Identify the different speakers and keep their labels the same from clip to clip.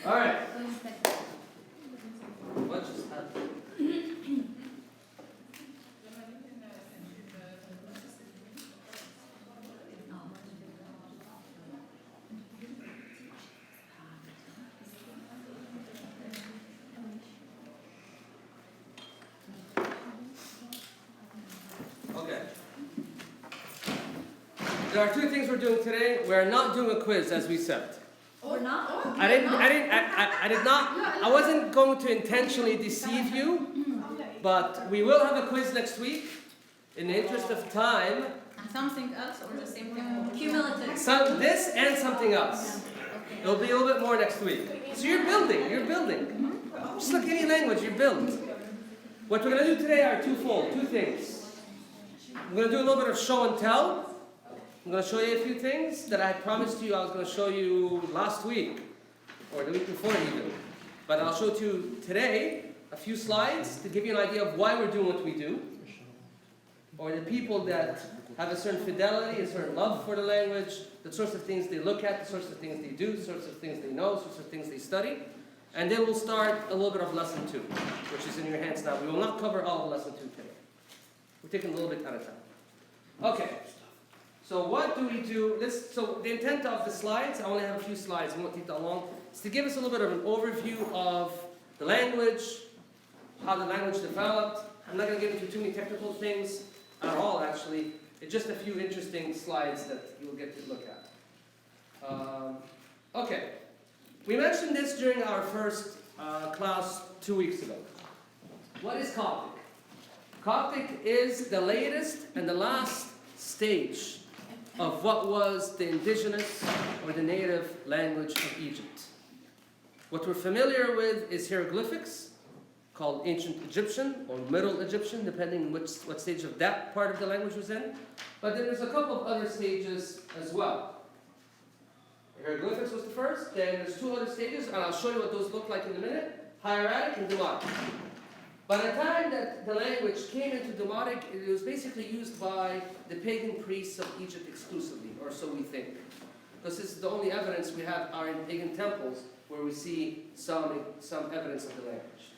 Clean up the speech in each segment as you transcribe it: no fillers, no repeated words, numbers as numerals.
Speaker 1: All right. What just happened? Okay. There are two things we're doing today. We're not doing a quiz as we said.
Speaker 2: We're not?
Speaker 1: I wasn't going to intentionally deceive you, but we will have a quiz next week. In the interest of time.
Speaker 2: Something else or the same thing? Cumulative.
Speaker 1: This and something else. It'll be a little bit more next week. So you're building. Just like any language, you build. What we're going to do today are twofold, two things. I'm going to do a little bit of show and tell. I'm going to show you a few things that I promised you I was going to show you last week, or the week before even. But I'll show to you today a few slides to give you an idea of why we're doing what we do, or the people that have a certain fidelity, a certain love for the language, the sorts of things they look at, the sorts of things they do, the sorts of things they know, the sorts of things they study. And then we'll start a little bit of lesson 2, which is in your hands now. We will not cover all of lesson 2 today. We're taking a little bit at a time. Okay. So what do we do? So the intent of the slides, I only have a few slides, I won't take that long, is to give us a little bit of an overview of the language, how the language developed. I'm not going to get into too many technical things at all, actually. It's just a few interesting slides that you'll get to look at. Okay. We mentioned this during our first class 2 weeks ago. What is Coptic? Coptic is the latest and the last stage of what was the indigenous or the native language of Egypt. What we're familiar with is hieroglyphics, called Ancient Egyptian or Middle Egyptian, depending on what stage of that part of the language was in. But then there's a couple of other stages as well. Hieroglyphics was the first, then there's 2 other stages, and I'll show you what those look like in a minute. Hieratic and Demotic. By the time that the language came into Demotic, it was basically used by the pagan priests of Egypt exclusively, or so we think. Because this is the only evidence we have are in pagan temples where we see some evidence of the language.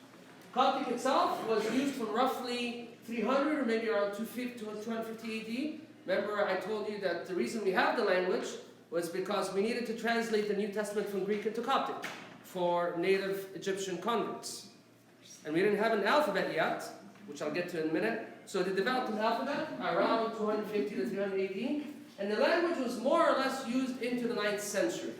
Speaker 1: Coptic itself was used from roughly 300 or maybe around 250 AD. Remember I told you that the reason we have the language was because we needed to translate the New Testament from Greek into Coptic for native Egyptian converts. And we didn't have an alphabet yet, which I'll get to in a minute. So they developed an alphabet around 250 to 300 AD. And the language was more or less used into the 9th century.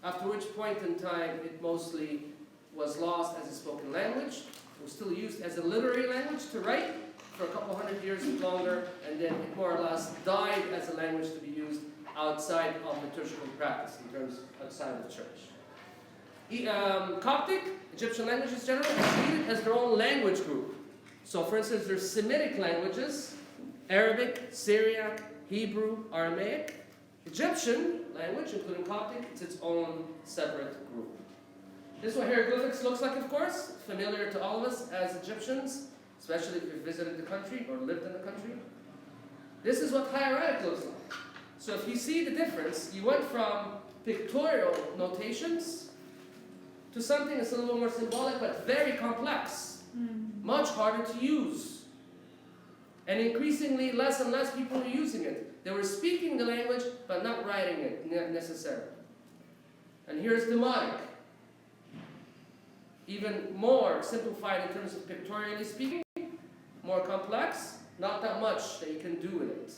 Speaker 1: After which point in time it mostly was lost as a spoken language. It was still used as a literary language to write for a couple hundred years longer. And then it more or less died as a language to be used outside of liturgical practice, in terms outside of the church. Coptic, Egyptian languages generally, are treated as their own language group. So for instance, there's Semitic languages, Arabic, Syriac, Hebrew, Aramaic. Egyptian language, including Coptic, it's its own separate group. This is what hieroglyphics looks like, of course, familiar to all of us as Egyptians, especially if you've visited the country or lived in the country. This is what hieratic looks like. So if you see the difference, you went from pictorial notations to something that's a little more symbolic but very complex, much harder to use. And increasingly less and less people are using it. They were speaking the language but not writing it necessarily. And here's Demotic. Even more simplified in terms of pictorially speaking, more complex, not that much that you can do with it.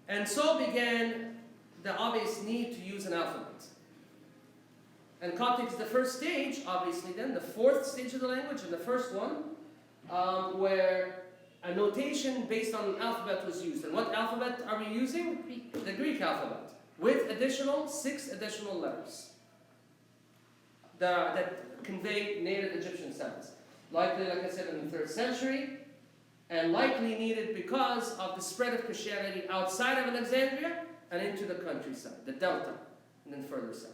Speaker 1: And so began the obvious need to use an alphabet. And Coptic is the first stage, obviously then, the 4th stage of the language, and the first one, where a notation based on an alphabet was used. And what alphabet are we using?
Speaker 2: Greek.
Speaker 1: The Greek alphabet, with 6 additional letters that convey native Egyptian sounds. Likely, like I said, in the 3rd century, and likely needed because of the spread of Christianity outside of Alexandria and into the countryside, the delta, and then further south.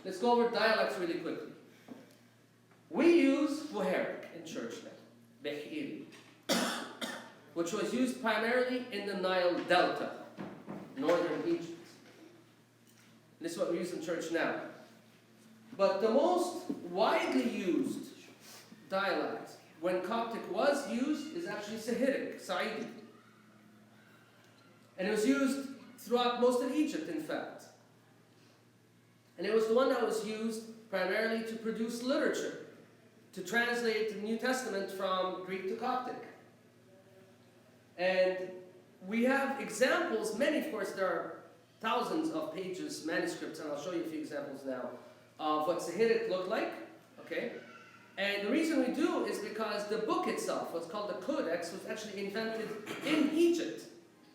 Speaker 1: Let's go over dialects really quickly. We use Bohairic in church now, Behiri, which was used primarily in the Nile Delta, northern Egypt. used in church now. But the most widely used dialect when Coptic was used is actually Sahidic, Saidi. And it was used throughout most of Egypt, in fact. And it was the one that was used primarily to produce literature, to translate the New Testament from Greek to Coptic. And we have examples, many, of course, there are thousands of pages, manuscripts, and I'll show you a few examples now, of what Sahidic looked like, okay? And the reason we do is because the book itself, what's called the Codex, was actually invented in Egypt.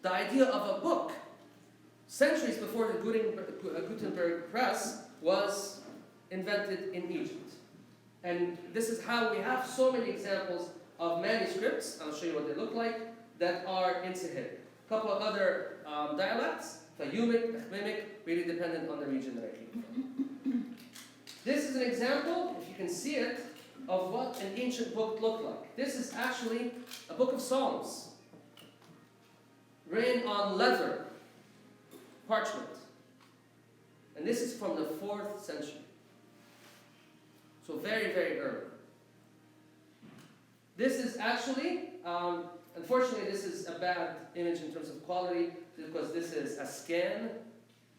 Speaker 1: The idea of a book, centuries before the Gutenberg press, was invented in Egypt. And this is how we have so many examples of manuscripts, I'll show you what they look like, that are in Sahidic. A couple of other dialects, Fayumic, Akhmimic, really dependent on the region that I came from. This is an example, if you can see it, of what an ancient book looked like. This is actually a book of Psalms, written on leather, parchment. And this is from the 4th century. So very, very early. This is actually, unfortunately, this is a bad image in terms of quality, because this is a scan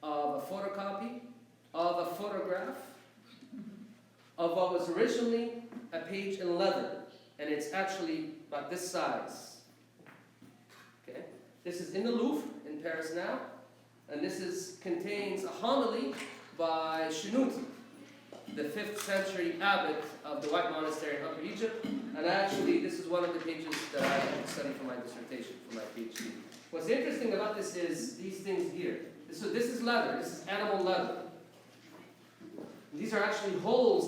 Speaker 1: of a photocopy of a photograph of what was originally a page in leather, and it's actually about this size. Okay, this is in the Louvre in Paris now, and this contains a homily by Shunuti, the 5th century abbot of the White Monastery in Upper Egypt, and actually this is one of the pages that I had to study for my dissertation, for my PhD. What's interesting about this is these things here. So this is leather, this is animal leather. These are actually holes